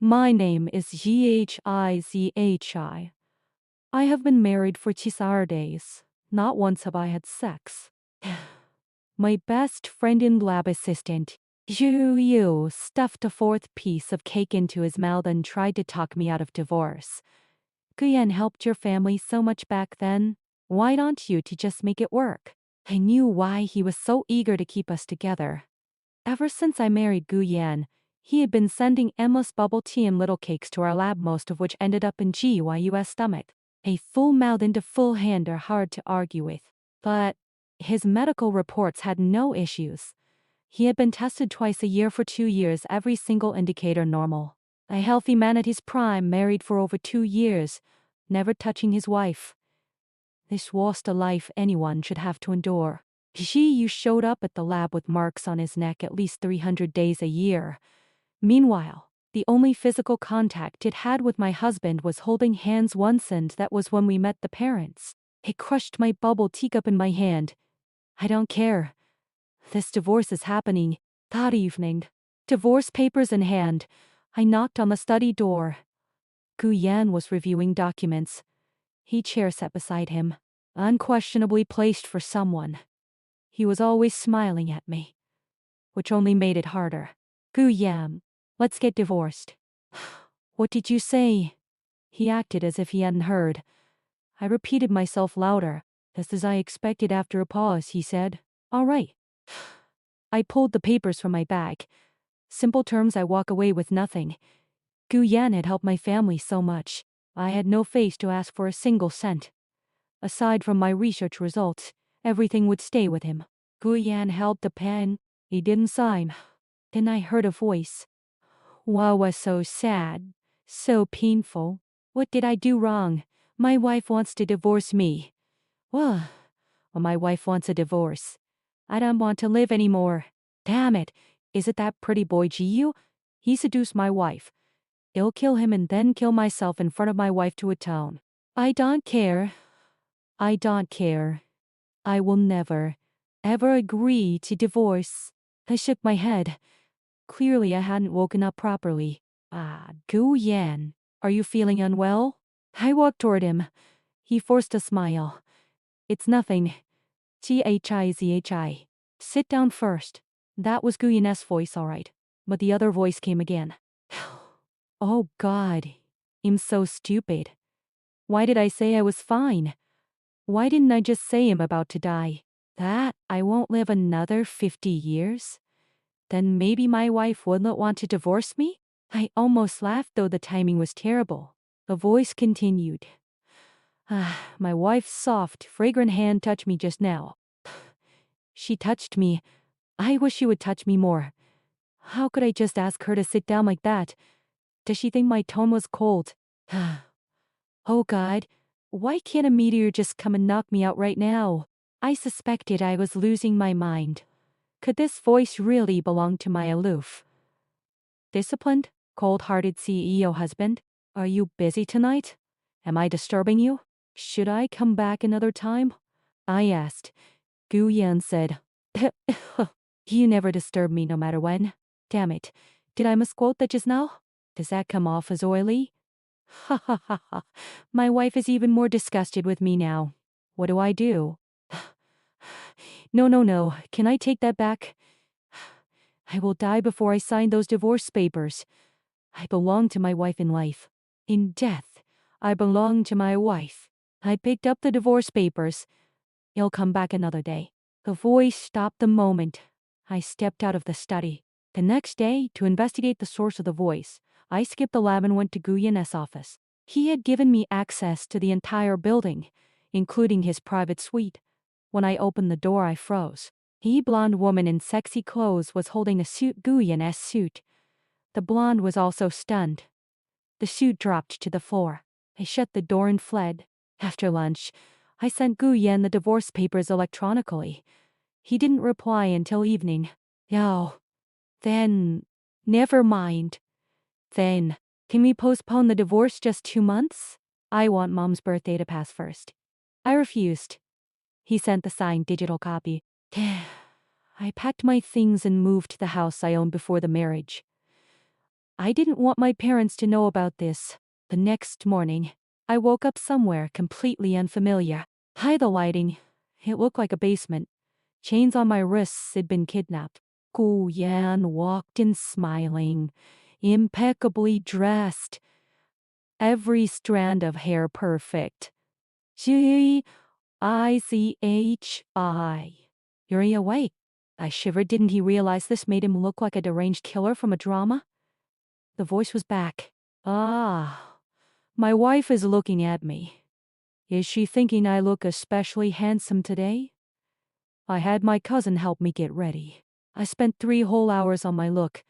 My name is Zhizhi. I have been married for 6 days. Not once have I had sex. My best friend and lab assistant, Yu, stuffed a fourth piece of cake into his mouth and tried to talk me out of divorce. Guyan helped your family so much back then. Why don't you to just make it work? I knew why he was so eager to keep us together. Ever since I married Guyan, he had been sending endless bubble tea and little cakes to our lab, most of which ended up in GYU's stomach. A full mouth and a full hand are hard to argue with. But his medical reports had no issues. He had been tested twice a year for 2 years, every single indicator normal. A healthy man at his prime, married for over 2 years, never touching his wife. This was the life anyone should have to endure. You showed up at the lab with marks on his neck at least 300 days a year. Meanwhile, the only physical contact it had with my husband was holding hands once, and that was when we met the parents. It crushed my bubble teacup in my hand. I don't care. This divorce is happening. That evening, divorce papers in hand, I knocked on the study door. Guyan was reviewing documents. He chair sat beside him, unquestionably placed for someone. He was always smiling at me, which only made it harder. Guyan, let's get divorced. What did you say? He acted as if he hadn't heard. I repeated myself louder, just as I expected after a pause. He said, all right. I pulled the papers from my bag. Simple terms, I walk away with nothing. Guyan had helped my family so much. I had no face to ask for a single cent. Aside from my research results, everything would stay with him. Guyan held the pen. He didn't sign. Then I heard a voice. Wow, was so sad. So painful. What did I do wrong? My wife wants to divorce me. Well, my wife wants a divorce. I don't want to live anymore. Damn it. Is it that pretty boy Jiyu? He seduced my wife. I'll kill him and then kill myself in front of my wife to atone. I don't care. I don't care. I will never, ever agree to divorce. I shook my head. Clearly I hadn't woken up properly. Guyan, are you feeling unwell? I walked toward him. He forced a smile. It's nothing. Thizhi. Sit down first. That was Guyan's voice, all right. But the other voice came again. Oh God, I'm so stupid. Why did I say I was fine? Why didn't I just say I'm about to die? That I won't live another 50 years? Then maybe my wife wouldn't want to divorce me? I almost laughed, though the timing was terrible. The voice continued. My wife's soft, fragrant hand touched me just now. She touched me. I wish she would touch me more. How could I just ask her to sit down like that? Does she think my tone was cold? Oh God, why can't a meteor just come and knock me out right now? I suspected I was losing my mind. Could this voice really belong to my aloof, disciplined, cold-hearted CEO husband? Are you busy tonight? Am I disturbing you? Should I come back another time? I asked. Guyan said, You never disturb me no matter when. Damn it. Did I misquote that just now? Does that come off as oily? Ha ha ha ha. My wife is even more disgusted with me now. What do I do? No. Can I take that back? I will die before I sign those divorce papers. I belong to my wife in life. In death, I belong to my wife. I picked up the divorce papers. You'll come back another day. The voice stopped the moment I stepped out of the study. The next day, to investigate the source of the voice, I skipped the lab and went to Guyan's office. He had given me access to the entire building, including his private suite. When I opened the door, I froze. A blonde woman in sexy clothes was holding a suit, Guyan's suit. The blonde was also stunned. The suit dropped to the floor. I shut the door and fled. After lunch, I sent Guyan the divorce papers electronically. He didn't reply until evening. Oh, then, never mind. Then, can we postpone the divorce just 2 months? I want Mom's birthday to pass first. I refused. He sent the signed digital copy. I packed my things and moved to the house I owned before the marriage. I didn't want my parents to know about this. The next morning, I woke up somewhere completely unfamiliar. Hi, the lighting. It looked like a basement. Chains on my wrists had been kidnapped. Gu Yan walked in smiling, impeccably dressed, every strand of hair perfect. G-I-C-H-I. You're awake. I shivered. Didn't he realize this made him look like a deranged killer from a drama? The voice was back. Ah, my wife is looking at me. Is she thinking I look especially handsome today? I had my cousin help me get ready. I spent 3 whole hours on my look.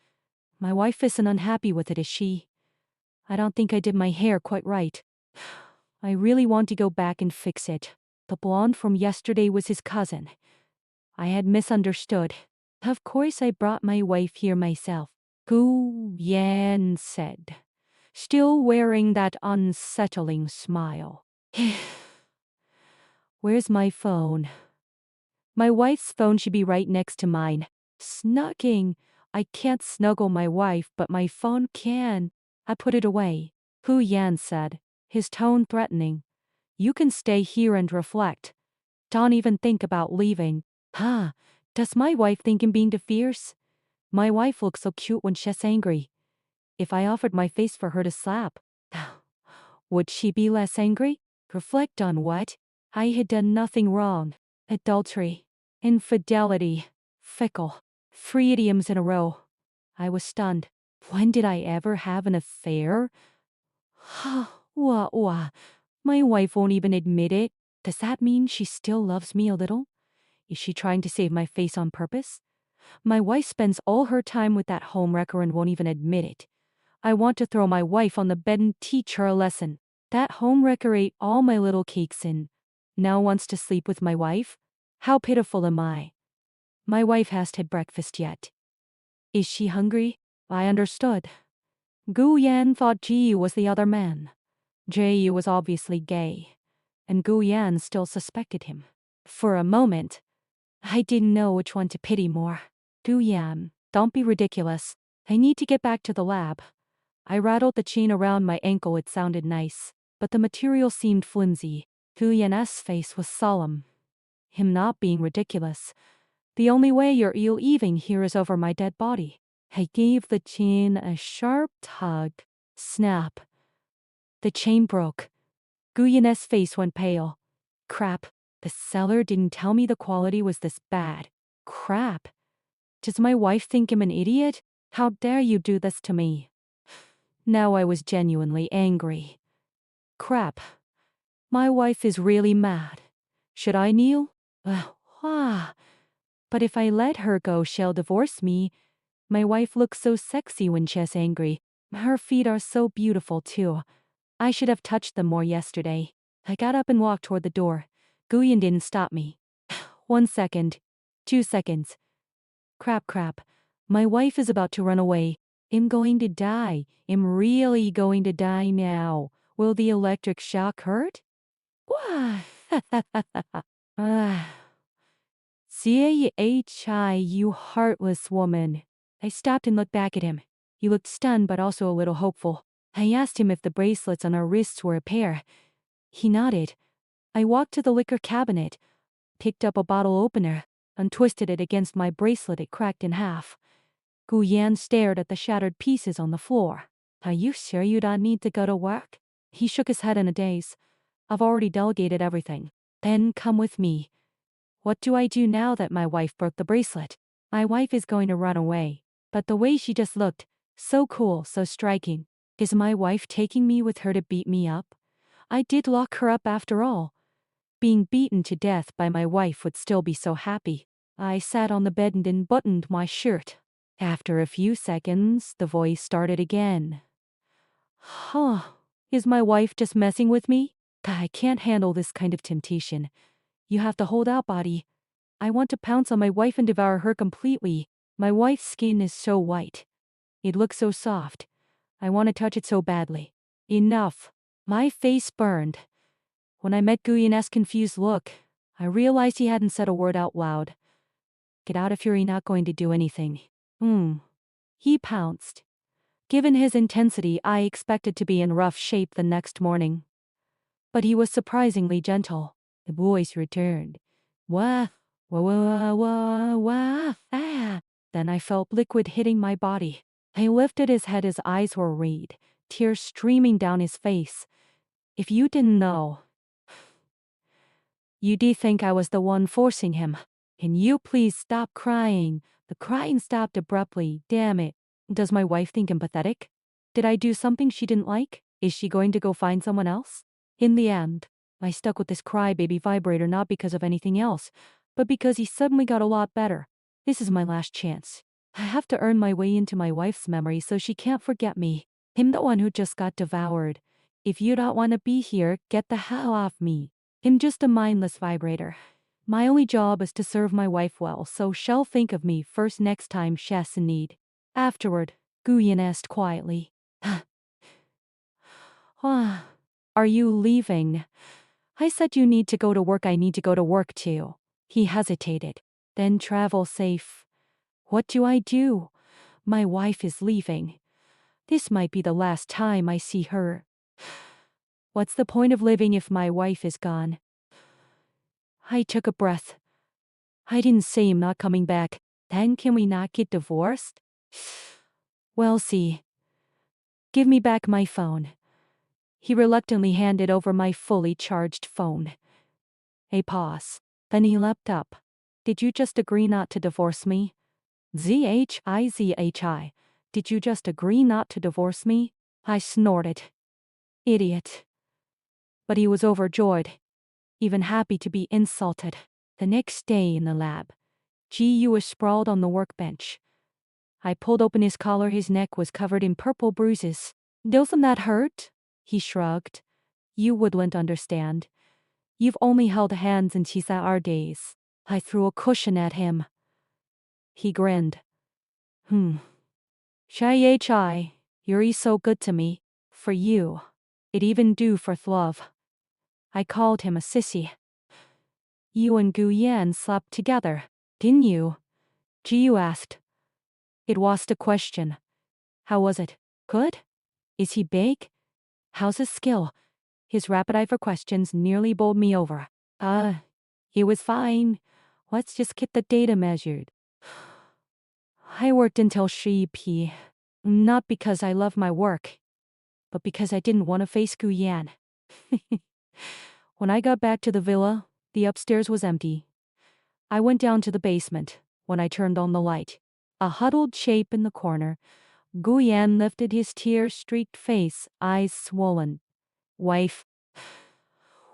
My wife isn't unhappy with it, is she? I don't think I did my hair quite right. I really want to go back and fix it. The blonde from yesterday was his cousin. I had misunderstood. Of course I brought my wife here myself, Gu Yan said, still wearing that unsettling smile. Where's my phone? My wife's phone should be right next to mine. Snugging. I can't snuggle my wife, but my phone can. I put it away. Gu Yan said, his tone threatening. You can stay here and reflect. Don't even think about leaving. Huh, does my wife think I'm being too fierce? My wife looks so cute when she's angry. If I offered my face for her to slap, would she be less angry? Reflect on what? I had done nothing wrong. Adultery, infidelity, fickle. 3 idioms in a row. I was stunned. When did I ever have an affair? Wah. My wife won't even admit it. Does that mean she still loves me a little? Is she trying to save my face on purpose? My wife spends all her time with that homewrecker and won't even admit it. I want to throw my wife on the bed and teach her a lesson. That homewrecker ate all my little cakes and now wants to sleep with my wife? How pitiful am I? My wife hasn't had breakfast yet. Is she hungry? I understood. Gu Yan thought Ji was the other man. Ji was obviously gay, and Gu Yan still suspected him. For a moment, I didn't know which one to pity more. Gu Yan, don't be ridiculous. I need to get back to the lab. I rattled the chain around my ankle. It sounded nice, but the material seemed flimsy. Gu Yan's face was solemn. Him not being ridiculous. The only way you're leaving here is over my dead body. I gave the chain a sharp tug. Snap. The chain broke. Gu Yan's face went pale. Crap. The seller didn't tell me the quality was this bad. Crap. Does my wife think I'm an idiot? How dare you do this to me? Now I was genuinely angry. Crap. My wife is really mad. Should I kneel? But if I let her go, she'll divorce me. My wife looks so sexy when she's angry. Her feet are so beautiful, too. I should have touched them more yesterday. I got up and walked toward the door. Gu Yan didn't stop me. 1 second. 2 seconds. Crap. My wife is about to run away. I'm going to die. I'm really going to die now. Will the electric shock hurt? Why? C-A-H-I, you heartless woman. I stopped and looked back at him. He looked stunned but also a little hopeful. I asked him if the bracelets on our wrists were a pair. He nodded. I walked to the liquor cabinet, picked up a bottle opener, untwisted it against my bracelet. It cracked in half. Gu Yan stared at the shattered pieces on the floor. Are you sure you don't need to go to work? He shook his head in a daze. I've already delegated everything. Then come with me. What do I do now that my wife broke the bracelet? My wife is going to run away. But the way she just looked, so cool, so striking. Is my wife taking me with her to beat me up? I did lock her up after all. Being beaten to death by my wife would still be so happy. I sat on the bed and unbuttoned my shirt. After a few seconds, the voice started again. Is my wife just messing with me? I can't handle this kind of temptation. You have to hold out, body. I want to pounce on my wife and devour her completely. My wife's skin is so white. It looks so soft. I want to touch it so badly. Enough. My face burned. When I met Gu Yan's confused look, I realized he hadn't said a word out loud. Get out if you're not going to do anything. He pounced. Given his intensity, I expected to be in rough shape the next morning. But he was surprisingly gentle. The voice returned. Wah, wah, wah, wah, wah, ah. Then I felt liquid hitting my body. He lifted his head, his eyes were red, tears streaming down his face. If you didn't know, you'd think I was the one forcing him. Can you please stop crying? The crying stopped abruptly. Damn it. Does my wife think I'm pathetic? Did I do something she didn't like? Is she going to go find someone else? In the end, I stuck with this crybaby vibrator not because of anything else, but because he suddenly got a lot better. This is my last chance. I have to earn my way into my wife's memory so she can't forget me. I'm the one who just got devoured. If you don't want to be here, get the hell off me. I'm just a mindless vibrator. My only job is to serve my wife well, so she'll think of me first next time she's in need. Afterward, Guyan asked quietly. Are you leaving? I said you need to go to work. I need to go to work too. He hesitated. Then travel safe. What do I do? My wife is leaving. This might be the last time I see her. What's the point of living if my wife is gone? I took a breath. I didn't say I'm not coming back. Then can we not get divorced? Well, see. Give me back my phone. He reluctantly handed over my fully charged phone. A pause. Then he leapt up. Did you just agree not to divorce me? Zhizhi. Did you just agree not to divorce me? I snorted. Idiot. But he was overjoyed, even happy to be insulted. The next day in the lab, Gu was sprawled on the workbench. I pulled open his collar. His neck was covered in purple bruises. Doesn't that hurt? He shrugged. You wouldn't understand. You've only held hands in Chisar days. I threw a cushion at him. He grinned. Chai, you're so good to me. For you. It even do for love. I called him a sissy. You and Guyan slept together, didn't you? Gu asked. It was the question. How was it? Good? Is he big? How's his skill? His rapid eye for questions nearly bowled me over. He was fine. Let's just get the data measured. I worked until 3 p. Not because I love my work, but because I didn't want to face Guyan. When I got back to the villa, the upstairs was empty. I went down to the basement. When I turned on the light, a huddled shape in the corner, Guyan lifted his tear-streaked face, eyes swollen. Wife.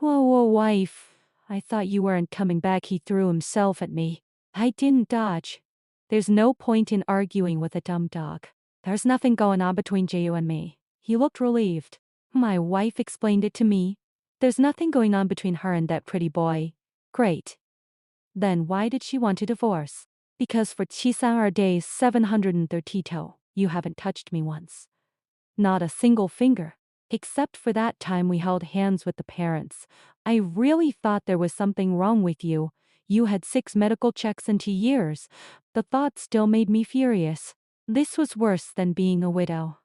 Whoa, wife. I thought you weren't coming back. He threw himself at me. I didn't dodge. There's no point in arguing with a dumb dog. There's nothing going on between Ju and me. He looked relieved. My wife explained it to me. There's nothing going on between her and that pretty boy. Great. Then why did she want a divorce? Because for Chisar days 732, you haven't touched me once. Not a single finger. Except for that time we held hands with the parents. I really thought there was something wrong with you. You had 6 medical checks in 2 years. The thought still made me furious. This was worse than being a widow.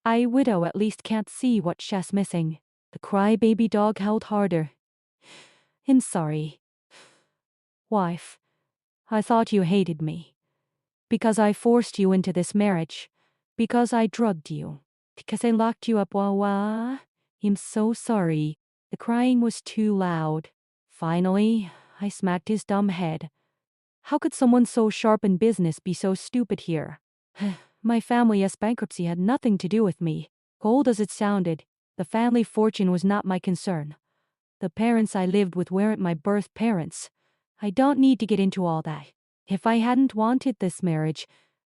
A widow at least can't see what she's missing. The crybaby dog held harder. I'm sorry. Wife, I thought you hated me. Because I forced you into this marriage. Because I drugged you. Because I locked you up. Wah. I'm so sorry. The crying was too loud. Finally, I smacked his dumb head. How could someone so sharp in business be so stupid here? My family's bankruptcy had nothing to do with me. Cold as it sounded, the family fortune was not my concern. The parents I lived with weren't my birth parents. I don't need to get into all that. If I hadn't wanted this marriage,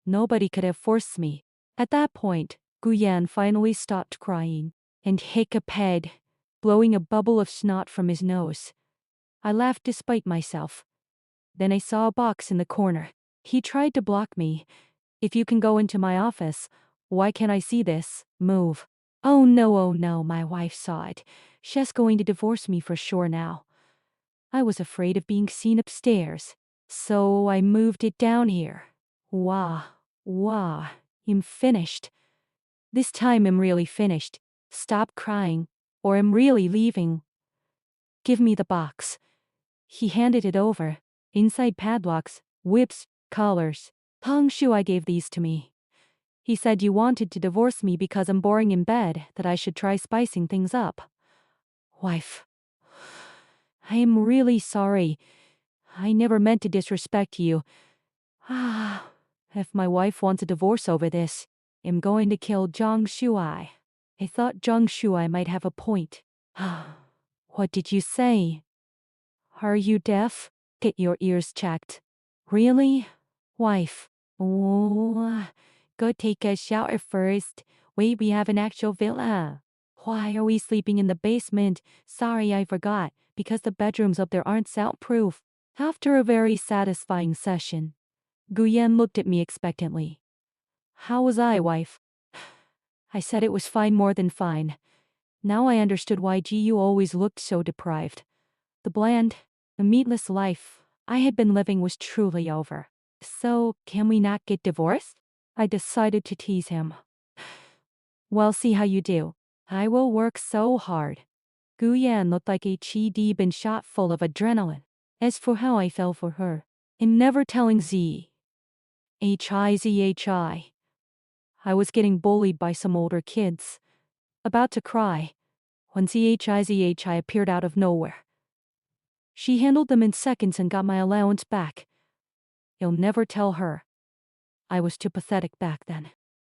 nobody could have forced me. At that point, Guyan finally stopped crying and hiccuped, blowing a bubble of snot from his nose. I laughed despite myself. Then I saw a box in the corner. He tried to block me. If you can go into my office, why can't I see this? Move. Oh no, my wife saw it. She's going to divorce me for sure now. I was afraid of being seen upstairs, so I moved it down here. Wah, I'm finished. This time I'm really finished. Stop crying, or I'm really leaving. Give me the box. He handed it over. Inside padlocks, whips, collars. Hong Shuai gave these to me. He said you wanted to divorce me because I'm boring in bed, that I should try spicing things up. Wife. I am really sorry. I never meant to disrespect you. If my wife wants a divorce over this, I'm going to kill Zhang Shuai. I thought Zhang Shuai might have a point. What did you say? Are you deaf? Get your ears checked. Really? Wife. Oh, go take a shower first. Wait, we have an actual villa. Why are we sleeping in the basement? Sorry, I forgot. Because the bedrooms up there aren't soundproof. After a very satisfying session, Guyen looked at me expectantly. How was I, wife? I said it was fine, more than fine. Now I understood why Jiyu always looked so deprived. The bland, the meatless life I had been living was truly over. So, can we not get divorced? I decided to tease him. Well, see how you do. I will work so hard. Guyan looked like a Chi been shot full of adrenaline. As for how I fell for her, I'm never telling Z. Hizhi. I was getting bullied by some older kids. About to cry, when Zhizhi appeared out of nowhere. She handled them in seconds and got my allowance back. You'll never tell her. I was too pathetic back then.